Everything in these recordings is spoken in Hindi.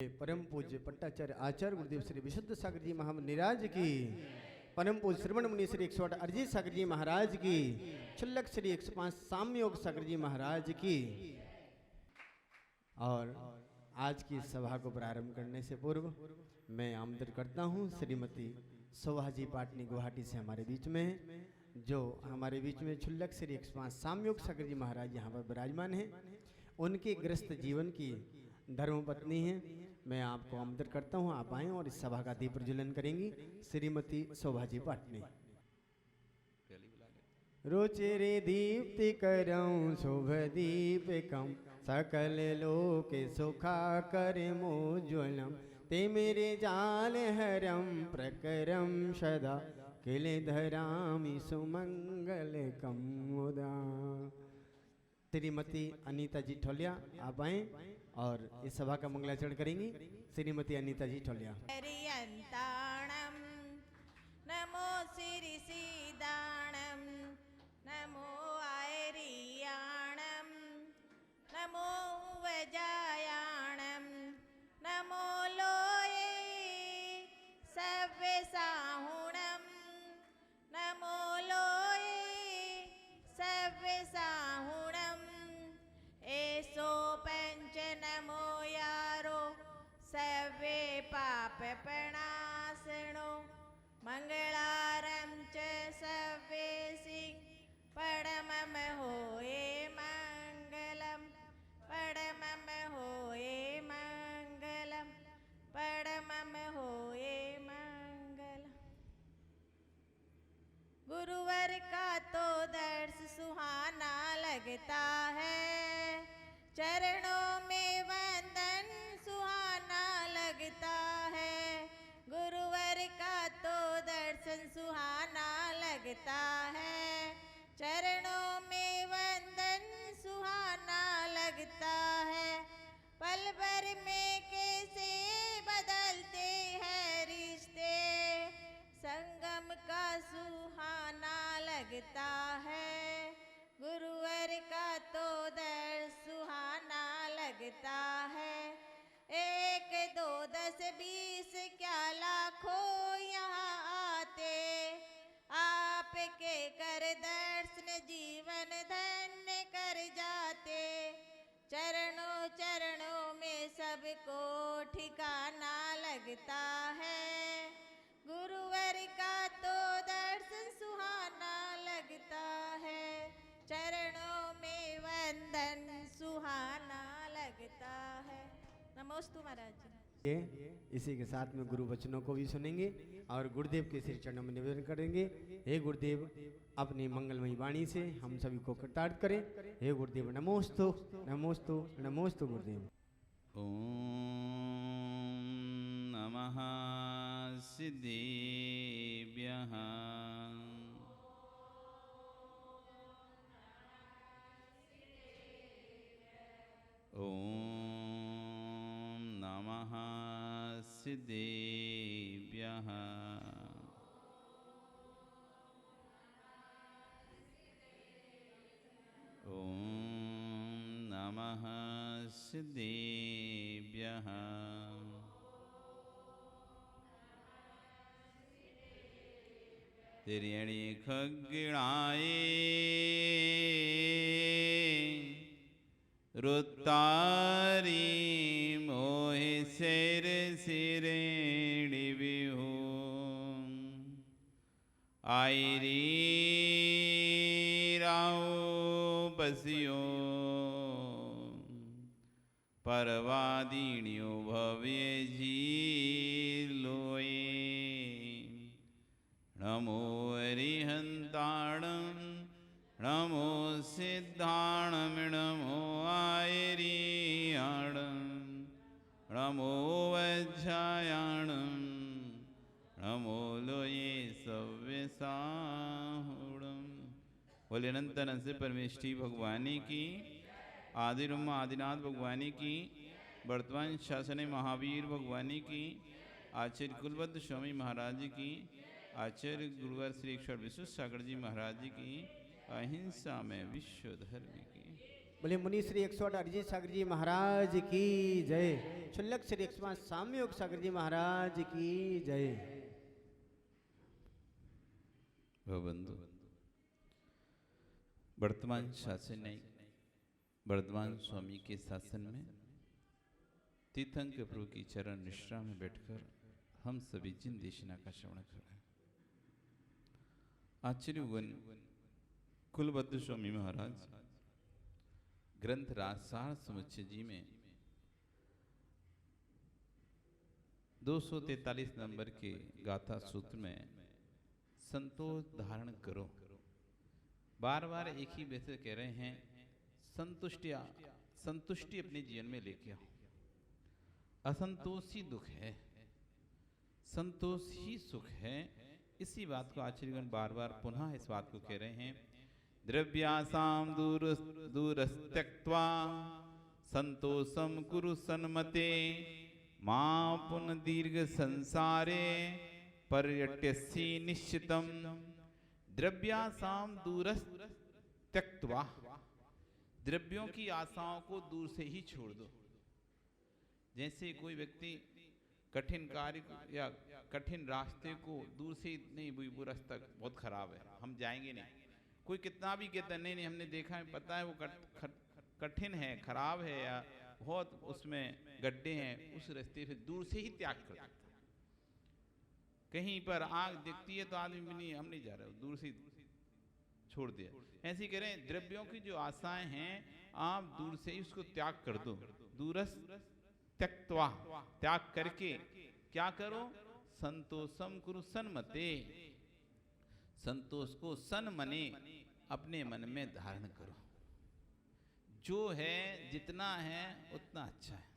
परम पूज्य पट्टाचार्य आचार्य गुरुदेव श्री विशुद्ध सागर जी महानिराज की, परम पूज्य श्रवण मुनि श्री 108 अरिजीत सागर जी महाराज की, छुल्लक श्री 105 साम्योग सागर जी महाराज की। और आज की सभा को प्रारंभ करने से पूर्व मैं आमंत्रित करता हूँ श्रीमती शोभा जी पाटनी गुवाहाटी से हमारे बीच में, जो हमारे बीच में छुल्लक श्री 105 साम्योग सागर जी महाराज यहाँ पर विराजमान हैं। उनके ग्रस्त जीवन की धर्मपत्नी हैं। मैं आपको आमंत्रित करता हूं, आप आएं और इस सभा का दीप प्रज्वलन करेंगी श्रीमती शोभा जी पाटनी। रुचिरे दीप्ति करऊं शुभ दीपकम, सकल लोक सुखा कर मोज्वलम, ते मेरे जाल हरम प्रकरम सदा, किल धरामि सुमंगल कमुदा। श्रीमती अनीता जी ठोलिया आप आए और इस सभा का मंगलाचरण करेंगी। श्रीमती अनीता जी ठोलिया। नमो श्री सीदाणम, नमो आयरियाणम, नमो वजायाणम, नमो लोये सव्य साहुणम, नमो लोये सव्य साहुणम, एसो पंच नमो यारो सव्ये पाप प्रणाशनो, मंगलारं च सव्ये सिंह परमम होए मंगलम, परमम होए मंगलम, परमम होए मंगलम। गुरुवर का तो दर्श सुहाना लगता है, चरणों में वंदन सुहाना लगता है। गुरुवर का तो दर्शन सुहाना लगता है, चरणों में वंदन सुहाना लगता है। पल भर में कैसे बदलते हैं रिश्ते, संगम का सुहाना लगता है। गुरुवर का तो दर्श सुहाना लगता है। 1 2 10 20 क्या लाखों यहाँ आते, आपके कर दर्शन जीवन धन्य कर जाते। चरणों चरणों में सबको ठिकाना लगता है, गुरुवर का तो दर्शन सुहाना लगता है। चरणों में वंदन सुहाना लगता है। नमोस्तु महाराज जी। इसी के साथ में गुरु वचनों को भी सुनेंगे और गुरुदेव के श्री चरणों में निवेदन करेंगे। हे गुरुदेव, अपनी मंगलमयी वाणी से हम सभी को कृतार्थ करें। हे गुरुदेव, नमोस्तु नमोस्तु नमोस्तु गुरुदेव। ओम नमः सिद्धेभ्यः। ओम नमः सिद्धेभ्यः। ओम नमः सिद्धेभ्यः। तिर्यणि खग्गिणाये रुत्तारी मोहि सिर सिरेणि विहु, आयरी राव बसियो परवादीण्यो भव्य झीलोए। नमो हरिहंताणं, नमो सिद्धाणं, नमो आयरियाणं, नमो वज्रायाणं, नमो लोये सव्य साहुणं। बोले अनंत अनंत से परमेष्ठी भगवानी की, आदिरुम आदिनाथ भगवानी की, वर्तमान शासन महावीर भगवानी की, आचार्य कुलवत्त स्वामी महाराज की, आचार्य गुरुवर श्री 108 विशुद्ध सागर जी महाराज जी की, अहिंसा में विश्व धर्म की। बोले मुनि श्री 108 अरिजीत सागर जी महाराज की जय। क्षुल्लक श्री 105 साम्योग सागर जी महाराज की जय। बंधु, वर्तमान शासन नहीं, वर्तमान स्वामी के शासन में तीर्थंकर प्रभु की चरण निष्ठा में बैठकर हम सभी जिन देशना का श्रवण कर रहे हैं। आचार्य कुलभद्र स्वामी महाराज ग्रंथ राजसार समुच्चय जी में 243 नंबर के गाथा सूत्र में संतोष धारण करो, बार बार एक ही वैसे कह रहे हैं, संतुष्टि अपने जीवन में लेके आओ। असंतोष ही दुख है, संतोष ही सुख है। इसी बात को आचार्यगण बार बार पुनः इस बात को कह रहे हैं। द्रव्यासाम दूरस्त्यक्त्वा संतोषम कुरु सन्मते मां पुन दीर्घ संसारे पर्यट्यसि निश्चितम। द्रव्यासाम दूरस्त्यक्त्वा, द्रव्यों की आशाओं को दूर से ही छोड़ दो। जैसे कोई व्यक्ति कठिन कार्य या कठिन रास्ते को दूर से नहीं, वो रास्ता बहुत खराब है, हम जाएंगे नहीं। कोई कितना भी कहता है नहीं हमने देखा है, पता है वो कठिन है, खराब है, या बहुत उसमें गड्ढे हैं, उस रास्ते से दूर से ही त्याग कर देता है। कहीं पर आग दिखती है तो आदमी भी नहीं, हम नहीं जा रहे, दूर से छोड़ दिया। ऐसे ही करें, द्रव्यों की जो आशाएं हैं आप दूर से ही उसको त्याग कर दो। दूरस त्यक्त्वा, त्याग करके क्या करो? संतोषम कुरु सन्मते, संतोष को सन मने अपने मन में धारण करो। जो है जितना है उतना अच्छा है,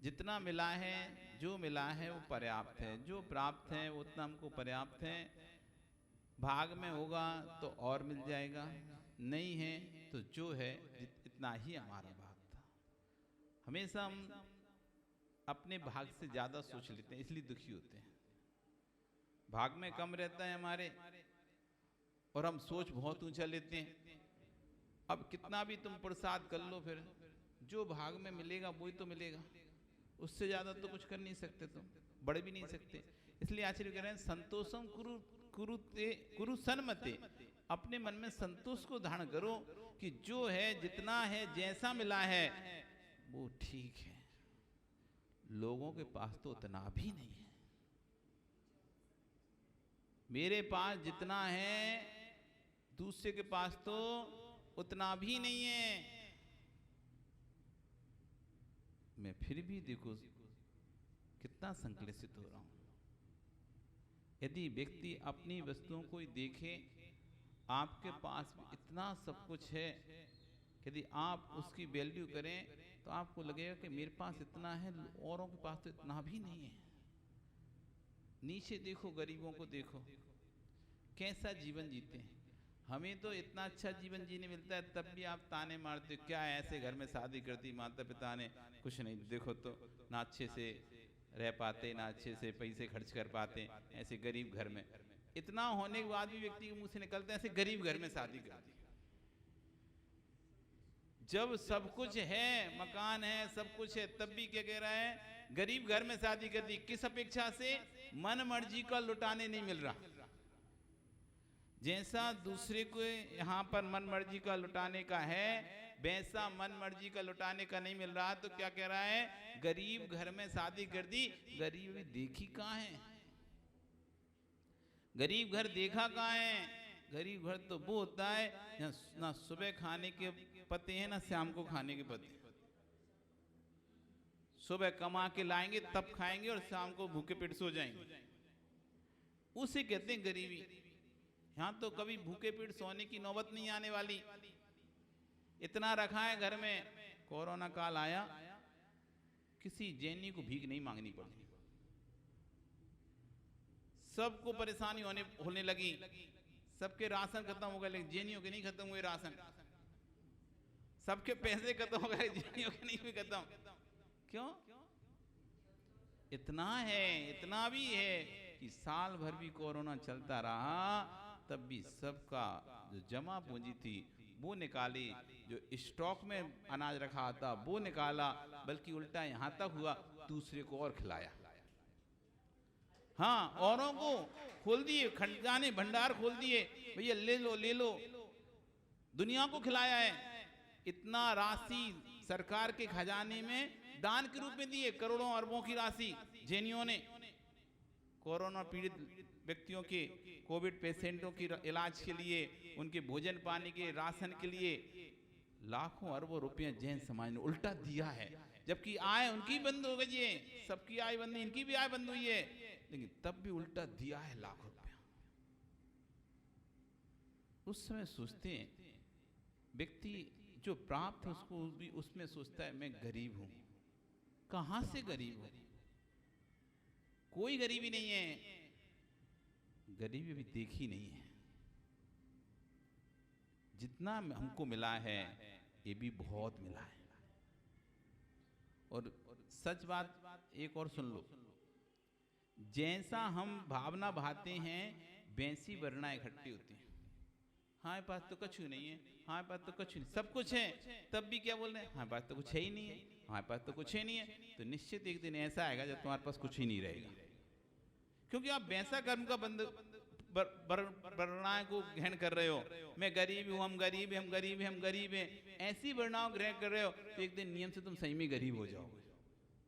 जितना मिला है, जो मिला है वो पर्याप्त है, जो प्राप्त है वो उतना हमको पर्याप्त है। भाग में होगा तो और मिल जाएगा, नहीं है तो जो है इतना ही हमारा भाग था। हमेशा हम अपने भाग से ज्यादा सोच लेते हैं, इसलिए दुखी होते हैं। भाग में कम रहता है हमारे और हम सोच बहुत ऊंचा लेते हैं। अब कितना भी तुम प्रसाद कर लो, फिर जो भाग में मिलेगा वही तो मिलेगा, उससे ज्यादा तो कुछ कर नहीं सकते, तुम बढ़ भी नहीं सकते। इसलिए आचार्य कह रहे हैं संतोषम कुरु सन्मते, अपने मन में संतोष को धारण करो कि जो है जितना है जैसा मिला है वो ठीक है। लोगों के पास तो उतना भी नहीं है, मेरे पास जितना है दूसरे के पास तो उतना भी नहीं है। मैं फिर भी देखो कितना संकलित हो रहा हूं। यदि व्यक्ति अपनी वस्तुओं को देखे, आपके पास इतना सब कुछ है, यदि आप उसकी वैल्यू करें तो आपको लगेगा कि मेरे पास इतना है, औरों के पास तो इतना भी नहीं है। नीचे देखो, गरीबों को देखो कैसा जीवन जीते हैं। हमें तो इतना अच्छा जीवन जीने मिलता है, तब भी आप ताने मारते हो, क्या ऐसे घर में शादी करती माता पिता ने, कुछ नहीं, देखो तो ना अच्छे से रह पाते, ना अच्छे से पैसे खर्च कर पाते, ऐसे गरीब घर में। इतना होने के बाद भी व्यक्ति के मुंह से निकलता है ऐसे गरीब घर में शादी कर दी। जब सब कुछ है, मकान है, सब कुछ है, तब भी क्या कह रहा है? गरीब घर में शादी कर दी। किस अपेक्षा से? मन मर्जी का लुटाने नहीं मिल रहा। जैसा दूसरे को यहाँ पर मन मर्जी का लुटाने का है, वैसा मन मर्जी का लुटाने का नहीं मिल रहा। तो क्या कह रहा है? गरीब घर में शादी कर दी। गरीब देखी कहाँ है? गरीब घर देखा कहाँ है? गरीब घर तो वो होता है ना सुबह खाने के पते हैं, ना शाम को खाने के पते। सुबह कमा के लाएंगे तब खाएंगे और शाम को भूखे पेट सो जाएंगे, उसे कहते हैं गरीबी। यहाँ तो कभी भूखे पेट सोने की नौबत नहीं आने वाली। इतना रखा है घर में। कोरोना काल आया, किसी जैनी को भीख नहीं मांगनी पड़ी, सबको परेशानी होने लगी। सबके राशन खत्म हो गए, लेकिन जैनियों के नहीं खत्म हुए राशन। सबके पैसे खत्म हो गए, जैनियों के नहीं हुए खत्म। क्यों? इतना है, इतना भी है कि साल भर भी कोरोना चलता रहा, तब भी सबका जो जमा पूंजी थी वो निकाली, जो स्टॉक में अनाज रखा था वो निकाला, बल्कि उल्टा यहाँ तक हुआ दूसरे को और खिलाया। हाँ, औरों को खोल दिए, खजाने भंडार खोल दिए, भैया ले लो ले लो, दुनिया को खिलाया है। इतना राशि सरकार के खजाने में दान के रूप में दिए, करोड़ों अरबों की राशि जैनियों ने कोरोना पीड़ित व्यक्तियों के, कोविड पेशेंटों की इलाज के लिए, उनके भोजन पानी के, राशन के लिए लाखों अरबों रुपए जैन समाज ने उल्टा दिया है। जबकि आय उनकी बंद हो गई है, सबकी आय बंद, इनकी भी आय बंद हुई है, लेकिन तब भी उल्टा दिया है लाखों रुपया। उस समय सोचते हैं व्यक्ति जो प्राप्त है उसको भी उसमें सोचता है मैं गरीब हूं। कहां से गरीब हूं? कोई गरीबी नहीं है, गरीबी अभी देखी नहीं है। जितना हमको मिला है ये भी बहुत मिला है। और सच बात एक और सुन लो, जैसा हम भावना भाते हैं वैसी वरना इकट्ठी होती है। हमारे पास तो कुछ नहीं है, हमारे पास तो कुछ नहीं, सब कुछ है, तब भी क्या बोल रहे हैं हमारे पास तो कुछ है ही नहीं है, हमारे पास तो कुछ है नहीं है। तो निश्चित एक दिन ऐसा आएगा जब तुम्हारे पास कुछ ही नहीं रहेगा, क्योंकि आप वैसा कर्म का बंद वर्णाएं को ग्रहण कर रहे हो। मैं गरीब हूं, हम गरीब हैं, हम गरीब हैं, हम गरीब हैं, ऐसी वर्णाओं ग्रहण कर रहे हो तो एक दिन नियम से तुम सही में गरीब हो जाओगे।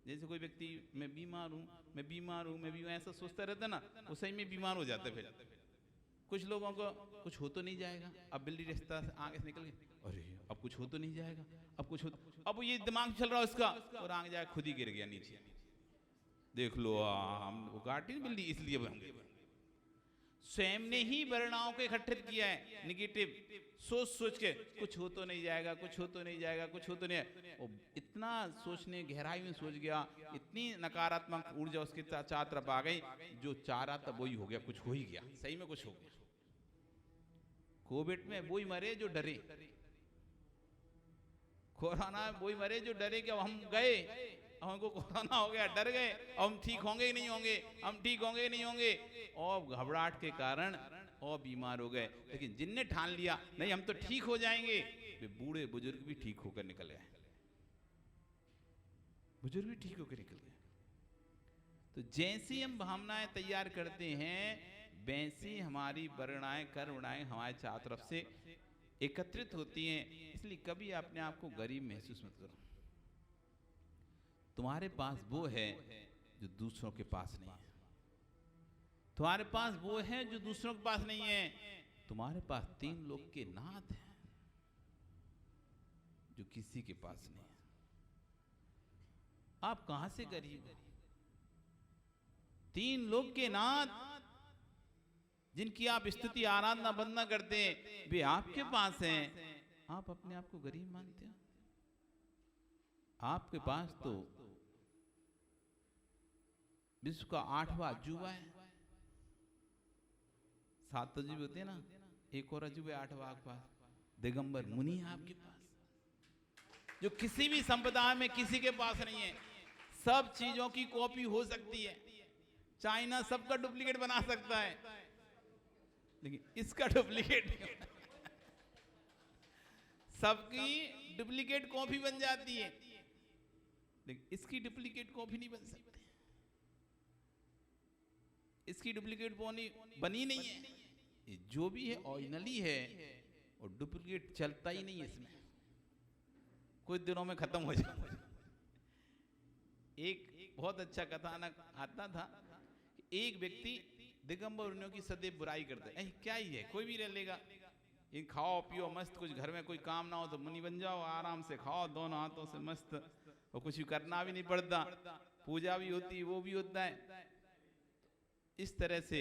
जैसे कोई व्यक्ति मैं बीमार हूं, मैं बीमार हूं, मैं बीमार, ऐसा सोचता रहता ना, वो सही में बीमार हो जाता है। फिर कुछ लोगों को कुछ हो तो नहीं जाएगा, अब बिल्ली रास्ता से आगे से निकल गई, अरे अब कुछ हो तो नहीं जाएगा, अब कुछ हो, अब ये दिमाग चल रहा है उसका, और आगे जाके खुद ही गिर गया नीचे। देख लो हम काटी बिल्ली, इसलिए हम स्वयं ने ही वर्णाओं को इकट्ठित किया है। निगेटिव सोच सोच के कुछ हो तो नहीं जाएगा, कुछ हो तो नहीं जाएगा, कुछ हो तो नहीं, और इतना सोचने गहराई में सोच गया, इतनी नकारात्मक ऊर्जा उसके चारों तरफ आ गई, जो चाह रहा था वही हो गया, कुछ हो ही गया, सही में कुछ हो गया। कोविड में वही मरे जो डरे, कोरोना में वही मरे जो डरे कि अब हम गए, हमको कोरोना हो गया, डर गए, अब हम ठीक होंगे ही नहीं होंगे, हम ठीक होंगे ही नहीं होंगे, और घबराहट के कारण और बीमार हो गए। लेकिन जिनने ठान लिया नहीं हम तो ठीक हो जाएंगे, वे बूढ़े बुजुर्ग भी ठीक होकर निकल गए, बुजुर्ग भी ठीक होकर निकल गए। तो जैसी हम भावनाएं तैयार करते हैं वैसी हमारी वर्णाएं कर्मणाएं हमारे चारों तरफ से एकत्रित होती हैं। इसलिए कभी अपने आप को गरीब महसूस मत करो। तुम्हारे पास वो है जो दूसरों के पास नहीं है, तुम्हारे पास वो है जो दूसरों के पास नहीं है। तुम्हारे पास 3 लोग के नाथ हैं जो किसी के पास नहीं है। आप कहां से गरीब हो? 3 लोग के नाथ जिनकी आप स्तुति आराधना वंदना करते हैं वे आपके पास हैं, आप अपने आप को गरीब मानते हो? आपके पास तो विश्व का 8वां अजूबा है। 7 अजूबे होते हैं ना, एक और अजूबे 8वां आपके पास, दिगंबर मुनि है आपके पास, जो किसी भी संप्रदाय में किसी के पास नहीं है। सब चीजों की कॉपी हो सकती है, चाइना सबका डुप्लीकेट बना सकता है, लेकिन इसका डुप्लीकेट सबकी डुप्लीकेट कॉपी बन जाती है, लेकिन इसकी डुप्लीकेट कॉपी नहीं बन सकती, इसकी डुप्लीकेट बनी नहीं है। ये जो भी है ओरिजिनली है, और डुप्लीकेट चलता ही नहीं है इसमें, कुछ दिनों में खत्म हो जाता। एक बहुत अच्छा कथानक आता था कि एक व्यक्ति दिगंबर मुनियों की सदैव बुराई करता है, क्या ही है, कोई भी रह लेगा, ये खाओ पियो मस्त, कुछ घर में कोई काम ना हो तो मुनि बन जाओ, आराम से खाओ दोनों हाथों से मस्त, और कुछ भी करना भी नहीं पड़ता, पूजा भी होती वो भी होता है। इस तरह से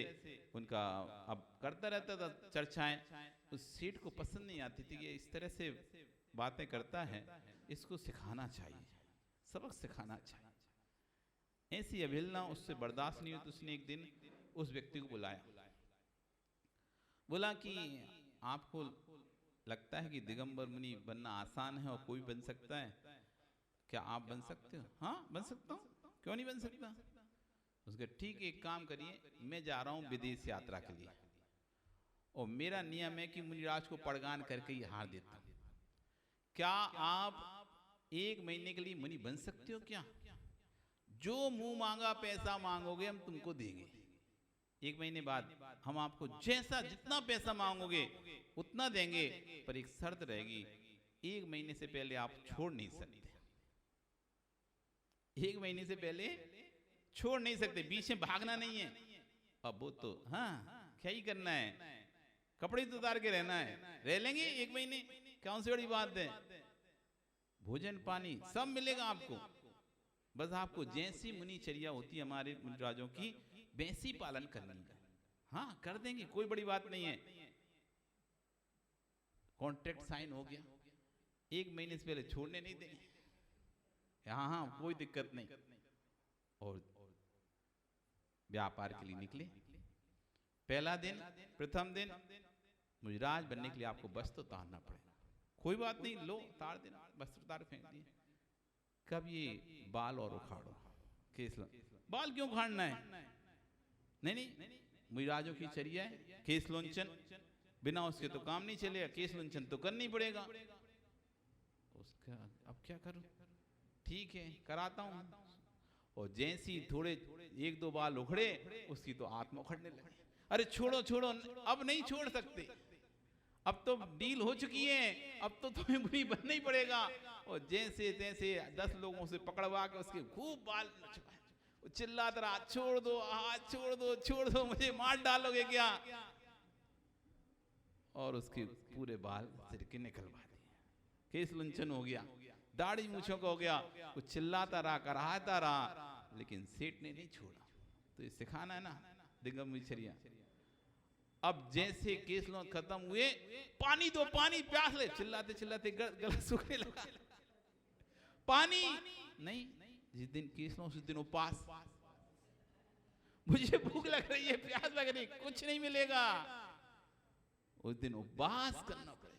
उनका अब करता रहता था चर्चाएं। उस सेठ को पसंद नहीं आती थी कि इस तरह से बातें करता है, इसको सिखाना चाहिए, सबक सिखाना चाहिए। ऐसी अवहेलना उससे बर्दाश्त नहीं हुई तो उसने एक दिन उस व्यक्ति को बुलाया, बोला कि आपको लगता है कि दिगंबर मुनि बनना आसान है और कोई बन सकता है, क्या आप बन सकते हो? हाँ बन सकता हूँ, क्यों नहीं बन सकता? उसके ठीक एक काम करिए, मैं जा रहा हूँ विदेश यात्रा के लिए, और मेरा नियम है कि मुनिराज को पड़गान करके ही हार देता हूँ। क्या आप 1 महीने के लिए मुनि बन सकते हो क्या? जो मुंह मांगा पैसा मांगोगे हम तुमको देंगे। 1 महीने बाद हम आपको जैसा जितना पैसा मांगोगे उतना देंगे, पर एक शर्त रहेगी, 1 महीने से पहले आप छोड़ नहीं सकते। 1 महीने से पहले छोड़ नहीं सकते, बीच में भागना नहीं है। अब वो तो हाँ क्या ही करना है, कपड़े तो उतार के रहना है, रह लेंगे 1 महीने, कौन सी बड़ी बात है। भोजन पानी सब मिलेगा आपको, बस आपको जैसी मुनिचर्या होती है हमारे मुनिराजों की वैसी पालन करनी है। हाँ कर देंगे, कोई बड़ी बात नहीं है। कॉन्ट्रैक्ट साइन हो गया, 1 महीने से पहले छोड़ने नहीं देंगे। हाँ हाँ कोई दिक्कत नहीं। और व्यापार के लिए निकले, पहला दिन प्रथम दिन मुनिराज बनने के लिए आपको वस्त्र उतारना पड़ेगा। कोई बात नहीं, लो उतार देना, वस्त्र उतार फेंक दिए। कब ये बाल और उखाड़ो, केस बाल क्यों उखाड़ना है? नहीं नहीं, मुनिराजों की चर्या है केस लोंचन, बिना उसके तो काम नहीं चलेगा, केस लोंचन तो करना ही पड़ेगा। उसका अब क्या करूं, ठीक है कराता हूं। और जैसी थोड़े 1-2 बाल उखड़े उसकी तो आत्मा उखड़ने लगी। अरे छोड़ो छोड़ो, अब नहीं छोड़ सकते, अब तो डील हो चुकी है, अब तो तुम्हें मुनि बनना ही पड़ेगा। और जैसे तैसे 10 लोगों से पकड़वा के उसके खूब बाल चिल्लाता रहा, छोड़ दो हाथ, छोड़ दो छोड़ दो, मुझे मार डालोगे क्या? और उसके पूरे बाल सिर के निकलवा दिए, केस लुंचन हो गया, दाढ़ी मूछों का हो गया। वो चिल्लाता रहा, कराहता रहा, लेकिन सेठ ने नहीं छोड़ा। तो ये सिखाना है ना दिगंबरचर्या। अब जैसे केस लोग खत्म हुए, पानी दो पानी, प्यास ले, चिल्लाते चिल्लाते गला सूखने लगा। पानी नहीं, जिस दिन केस लो उस दिन उपास, मुझे भूख लग रही है, प्यास लग रही, कुछ नहीं मिलेगा, उस दिन उपवास करना पड़ेगा।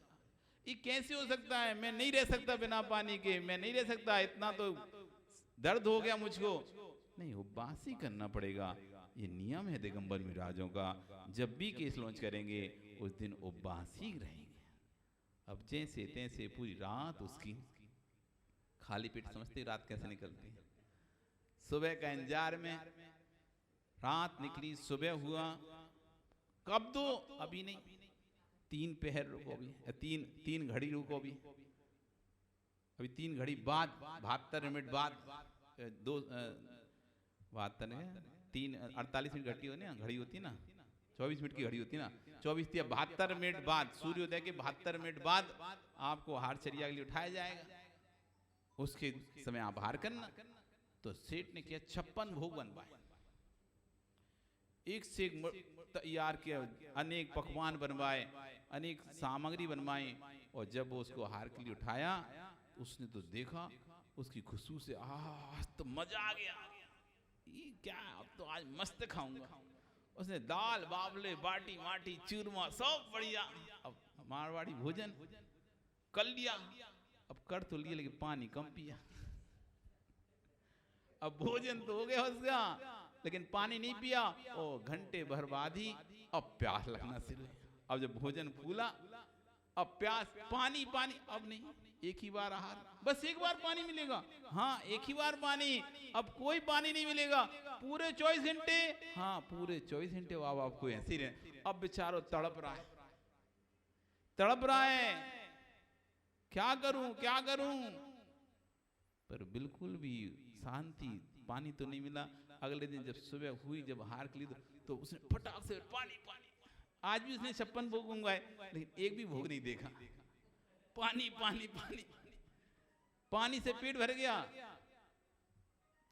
ये कैसे हो सकता है? मैं नहीं रह सकता बिना पानी के, मैं नहीं रह सकता, इतना तो दर्द हो गया मुझको। नहीं, उपवास ही करना पड़ेगा, ये नियम है दिगंबर मुनिराजों का। जब भी केस लॉन्च करेंगे उस दिन उपवास ही रहेंगे। अब जैसे तैसे पूरी रात उसकी खाली पेट, समझते रात कैसे निकलती है, सुबह का इंतजार में रात निकली, सुबह हुआ, कब दो, अभी नहीं, 3 पहर रुको भी, 3 घड़ी रुको भी, अभी 3 घड़ी बाद, 72 मिनट बाद, 48 मिनट घटी होती है, घड़ी होती है ना, 24 मिनट की घड़ी होती है ना, 24 या 72 मिनट बाद, सूर्योदय के 72 मिनट बाद आपको आहारचर्या के लिए उठाया जाएगा। उसके समय आप आहार करना। तो सेठ ने किया 56 भोग बनवाए, एक से एक तैयार किया, अनेक पकवान बनवाए, अनेक सामग्री बनवाई। और जब वो उसको आहार के लिए उठाया, उसने तो देखा, उसकी खुशबू से आज तो मजा आ गया, ये क्या, अब तो आज मस्त खाऊंगा। उसने दाल बावले बाटी माटी चूरमा सब बढ़िया, अब मारवाड़ी भोजन कर लिया। अब कर तो लिया लेकिन पानी कम पिया। अब भोजन तो हो गया उसका, लेकिन पानी नहीं पिया। और घंटे भर बाद ही अब प्यास लगना शुरू हुई। अब जब भोजन फूला, अब प्यास, पानी पानी, अब नहीं, एक ही बार आहार, बस एक बार पानी मिलेगा, हाँ एक ही बार पानी, अब कोई पानी नहीं मिलेगा पूरे 24 घंटे। हाँ पूरे 24 घंटे बाबा आपको ऐसे ही रहे। अब बेचारो तड़प रहा है, तड़प रहा है, क्या करूं क्या करूं, पर बिल्कुल भी शांति, पानी तो नहीं मिला। अगले दिन जब सुबह हुई, जब हार के लिए, तो उसने फटाक से पानी पानी, आज भी उसने 56 भोग मंगवाए, लेकिन एक भी भोग नहीं देखा, पानी पानी पानी, पानी से पेट भर गया।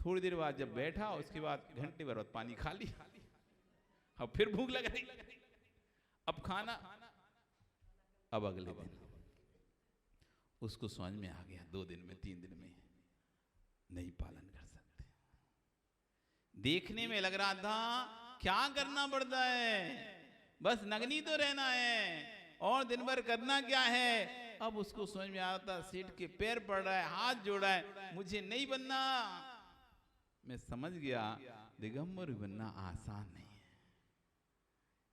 थोड़ी देर बाद जब बैठा, उसके बाद घंटे भर बाद पानी खा लिया, अब फिर भूख लग रही, अब खाना। अब अगले दिन उसको समझ में आ गया, 2 दिन में 3 दिन में नहीं पालन कर सकते। देखने में लग रहा था क्या करना पड़ता है, बस नगनी तो रहना है और दिन भर करना क्या है। अब उसको समझ में आता, सेठ के पैर पड़ रहा है, हाथ जोड़ा है, मुझे नहीं बनना। मैं समझ गया दिगंबर बनना आसान नहीं है,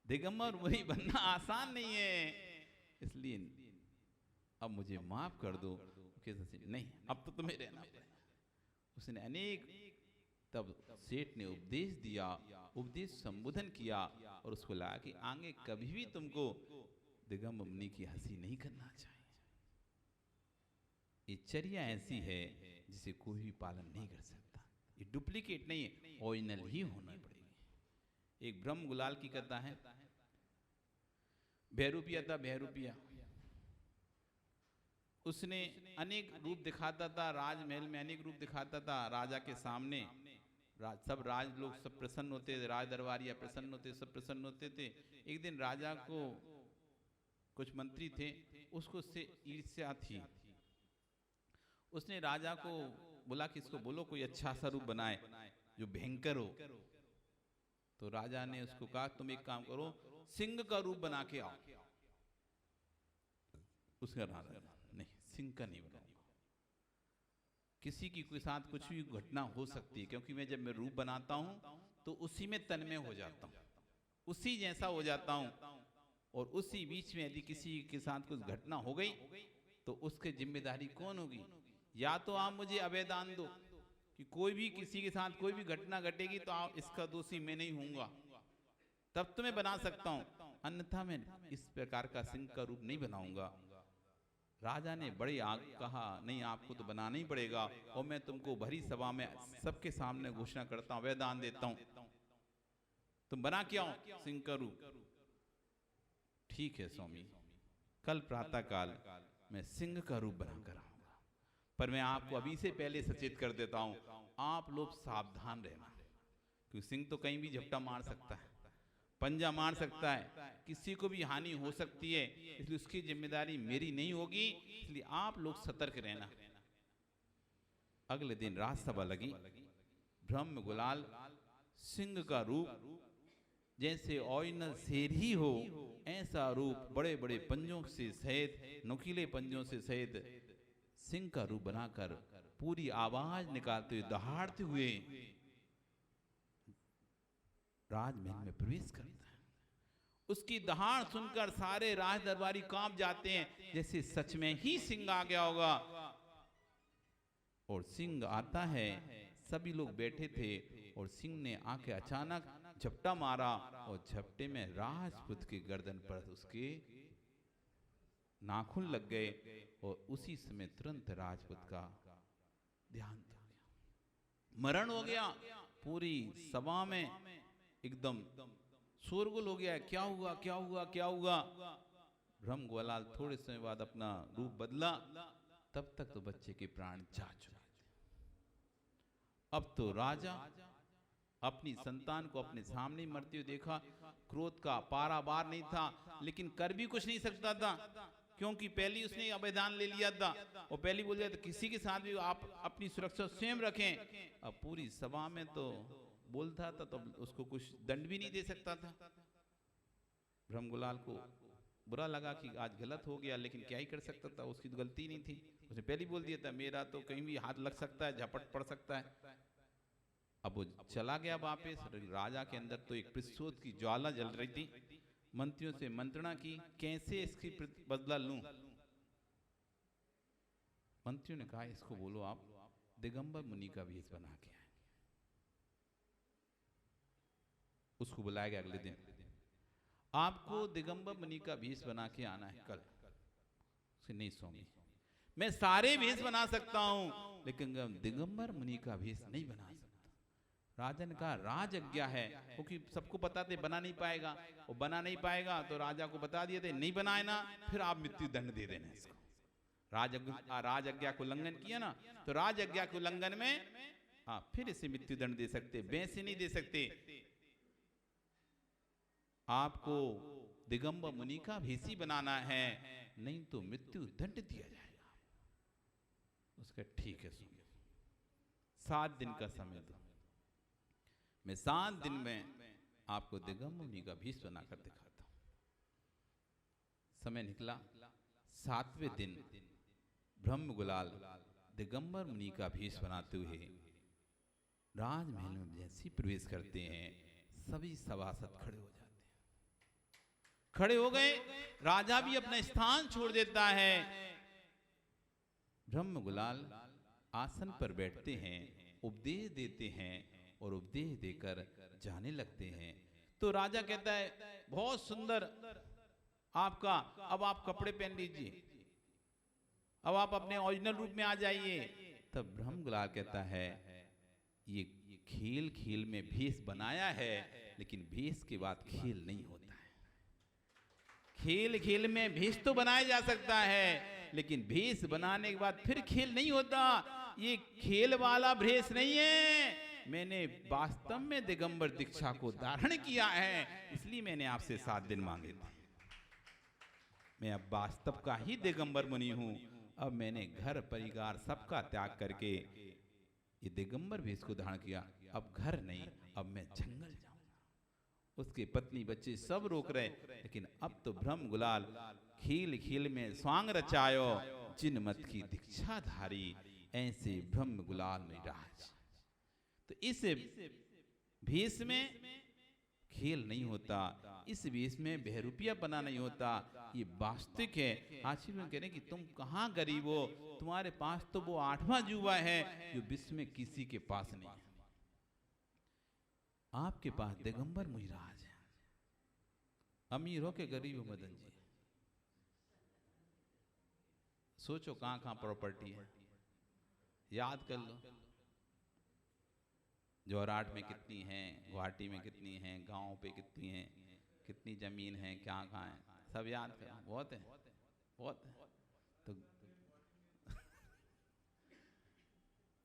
दिगंबर वही बनना आसान नहीं है। इसलिए अब मुझे माफ कर दो। केसर सिंह नहीं, अब तो तुम्हें रहना पड़ेगा। उसने अनेक, तब सेठ ने उपदेश दिया, उपदेश संबोधन किया और उसको लगा कि आगे कभी भी तुमको दिगंबर मुनि की हंसी नहीं करना चाहिए। ये चर्या ऐसी है जिसे कोई भी पालन नहीं कर सकता। ये डुप्लीकेट नहीं है, ओरिजिनल ही होनी पड़ेगी। एक ब्रह्म गुलाल की कथा है। भैरूपिया था, भैरूपिया उसने अनेक रूप दिखाता था, राजमहल में अनेक रूप दिखाता था। राजा के सामने सब राज लोग सब प्रसन्न होते थे, राज दरबारिया प्रसन्न होते, सब प्रसन्न होते थे। एक दिन राजा को कुछ मंत्री थे, उसको उससे ईर्ष्या थी। उसने राजा को बोला कि इसको बोलो कोई अच्छा सा रूप बनाए जो भयंकर हो। तो राजा ने उसको कहा तुम एक काम करो, सिंह का रूप बना के आओ। उसका राजा नहीं, सिंह का नहीं बनाऊंगा। किसी की के साथ कुछ भी घटना हो सकती है, क्योंकि मैं जब मैं रूप बनाता हूं तो उसी में तन्मय हो जाता हूं, उसी जैसा हो जाता हूं। और उसी बीच में यदि किसी के साथ कुछ घटना हो गई तो उसकी जिम्मेदारी कौन होगी? या तो आप मुझे अभयदान दो कि कोई भी किसी के साथ कोई भी घटना घटेगी तो आप इसका दोषी मैं नहीं हूंगा, तब तो मैं बना सकता हूं, अन्यथा मैं इस प्रकार का सिंह का रूप नहीं बनाऊंगा। राजा ने बड़े आग कहा नहीं, आपको तो बनाना ही पड़ेगा और मैं तुमको भरी सभा में सबके सामने घोषणा करता हूं, वरदान देता हूं, तुम बना के आओ सिंह का रूप। ठीक है स्वामी, कल प्रातः काल मैं सिंह का रूप बनाकर आऊंगा, पर मैं आपको अभी से पहले सचेत कर देता हूं, आप लोग सावधान रहना, क्योंकि सिंह तो कहीं भी झपटा मार सकता है, पंजा मार सकता है, किसी को भी हानि हो सकती है, इसलिए उसकी जिम्मेदारी मेरी नहीं होगी, इसलिए आप लोग सतर्क रहना। अगले दिन राजसभा लगी। ब्रह्म गुलाल सिंह का रूप जैसे ओरिजिनल शेर ही हो ऐसा रूप बड़े बड़े पंजों से सहित, नुकीले पंजों से सहित सिंह का रूप बनाकर पूरी आवाज निकालते हुए दहाड़ते हुए राजमहल में प्रवेश करता है। उसकी दहाड़ सुनकर सारे राज दरबारी कांप जाते हैं, जैसे सच में ही सिंह आ गया होगा। और सिंह आता है, सभी लोग बैठे थे और सिंह ने आके अचानक झपटा मारा और झपटे में राजपूत की गर्दन पर उसके नाखून लग गए और उसी समय तुरंत राजपूत का देहांत हो गया, मरण हो गया। पूरी सभा में एकदम शोरगुल हो गया, क्या हुआ क्या हुआ क्या हुआ। ब्रह्म गुलाल थोड़े समय बाद अपना रूप बदला, तब तक तो बच्चे के प्राण जा चुके थे। अब तो राजा अपनी संतान को अपने सामने मरते हुए देखा, क्रोध का पारावार नहीं था, लेकिन कर भी कुछ नहीं सकता था, क्योंकि पहले उसने अभयदान ले लिया था और पहले बोल दिया था किसी के साथ भी आप अपनी सुरक्षा स्वयं रखें। अब पूरी सभा में तो बोलता था तो उसको कुछ दंड भी नहीं दे सकता था। ब्रह्मगुलाल को बुरा लगा कि आज गलत हो गया, लेकिन क्या ही कर सकता था, उसकी तो गलती नहीं थी। उसने पहले बोल दिया था मेरा तो कहीं भी हाथ लग सकता है, झपट पड़ सकता है। अब वो चला गया वापस। राजा के अंदर तो एक प्रतिशोध की ज्वाला जल रही थी। मंत्रियों से मंत्रणा की कैसे इसकी बदला लूं। मंत्रियों ने कहा इसको बोलो आप दिगंबर मुनि का भेष बना के आए। उसको बुलाया गया अगले दिन, आपको दिगंबर मुनि का भेष बना के आना है कल। उसे नहीं स्वामी, मैं सारे भेष बना सकता हूं लेकिन दिगंबर मुनि का भेष नहीं बना सकता। राजा ने कहा राज आज्ञा है, क्योंकि सबको पता थे बना नहीं पाएगा, वो बना नहीं पाएगा तो राजा को बता दिए थे नहीं बनाए ना फिर आप मृत्यु दंड दे देना इसको। राज आज्ञा को उल्लंघन किया ना तो राज आज्ञा के उल्लंघन में आप फिर इसे मृत्यु दंड दे सकते, वैसे नहीं दे सकते। आपको दिगंबर मुनि का भेषी बनाना है, नहीं तो मृत्यु दंड दिया जाएगा। उसका ठीक है, सुनिए 7 दिन का समय दो, मैं 7 दिन में आपको दिगंबर मुनि का भेष बनाकर दिखाता हूं। समय निकला, 7वें दिन ब्रह्म गुलाल दिगंबर मुनि का भेष बनाते हुए राजमहल में जैसे प्रवेश करते हैं सभी सभासद खड़े हो जाते हैं। खड़े हो गए, राजा भी अपना स्थान छोड़ देता है ब्रह्म गुलाल आसन पर बैठते हैं, उपदेश देते हैं और उपदेश देकर जाने लगते हैं। तो राजा कहता है बहुत सुंदर आपका, अब आप कपड़े पहन लीजिए, अब आप अपने ओरिजिनल रूप में आ जाइए। तब ब्रह्म गुलाल कहता है ये खेल खेल में भेष बनाया है, लेकिन भेष के बाद खेल नहीं होता है। खेल खेल में भेष तो बनाया जा सकता है, लेकिन भेष बनाने के बाद फिर खेल नहीं होता। ये खेल वाला भेष नहीं है। मैंने वास्तव में दिगंबर दीक्षा को धारण किया है, इसलिए मैंने आपसे 7 दिन मांगे थे। मैं अब वास्तव का ही दिगंबर मुनि हूं। अब मैंने घर परिवार सबका त्याग करके ये दिगंबर भेष को धारण किया। अब घर नहीं, अब मैं जंगल जाऊंगा। उसके पत्नी बच्चे सब रोक रहे, लेकिन अब तो ब्रह्म गुलाल खेल खेल में स्वांग रचायो, जिन मत की दीक्षा धारी, ऐसे ब्रह्म गुलाल में राज। तो इस भेष में खेल नहीं होता, इस भेष में बहरूपिया बना नहीं होता, ये वास्तविक है। आशीर्वाद कह रहे हैं कि तुम कहाँ गरीब हो, तुम्हारे पास तो वो 8वां जुबा है जो विश्व में किसी के पास नहीं है। आपके पास दिगंबर मुहिराज है। अमीर हो के गरीब हो मदन जी, सोचो कहाँ कहाँ प्रॉपर्टी है, याद कर लो। जोराट में कितनी है, गुवाहाटी में कितनी है, गांव पे कितनी है, कितनी जमीन है, क्या कहाँ है, सब याद करो। बहुत है, बहुत है। तो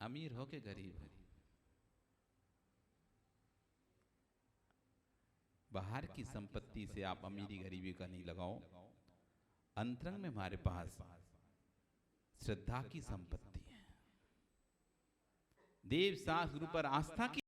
अमीर हो के गरीब हो, बाहर की संपत्ति से आप अमीरी गरीबी का नहीं लगाओ। अंतरंग में हमारे पास श्रद्धा की संपत्ति है, देव शास्त्र गुरु पर आस्था की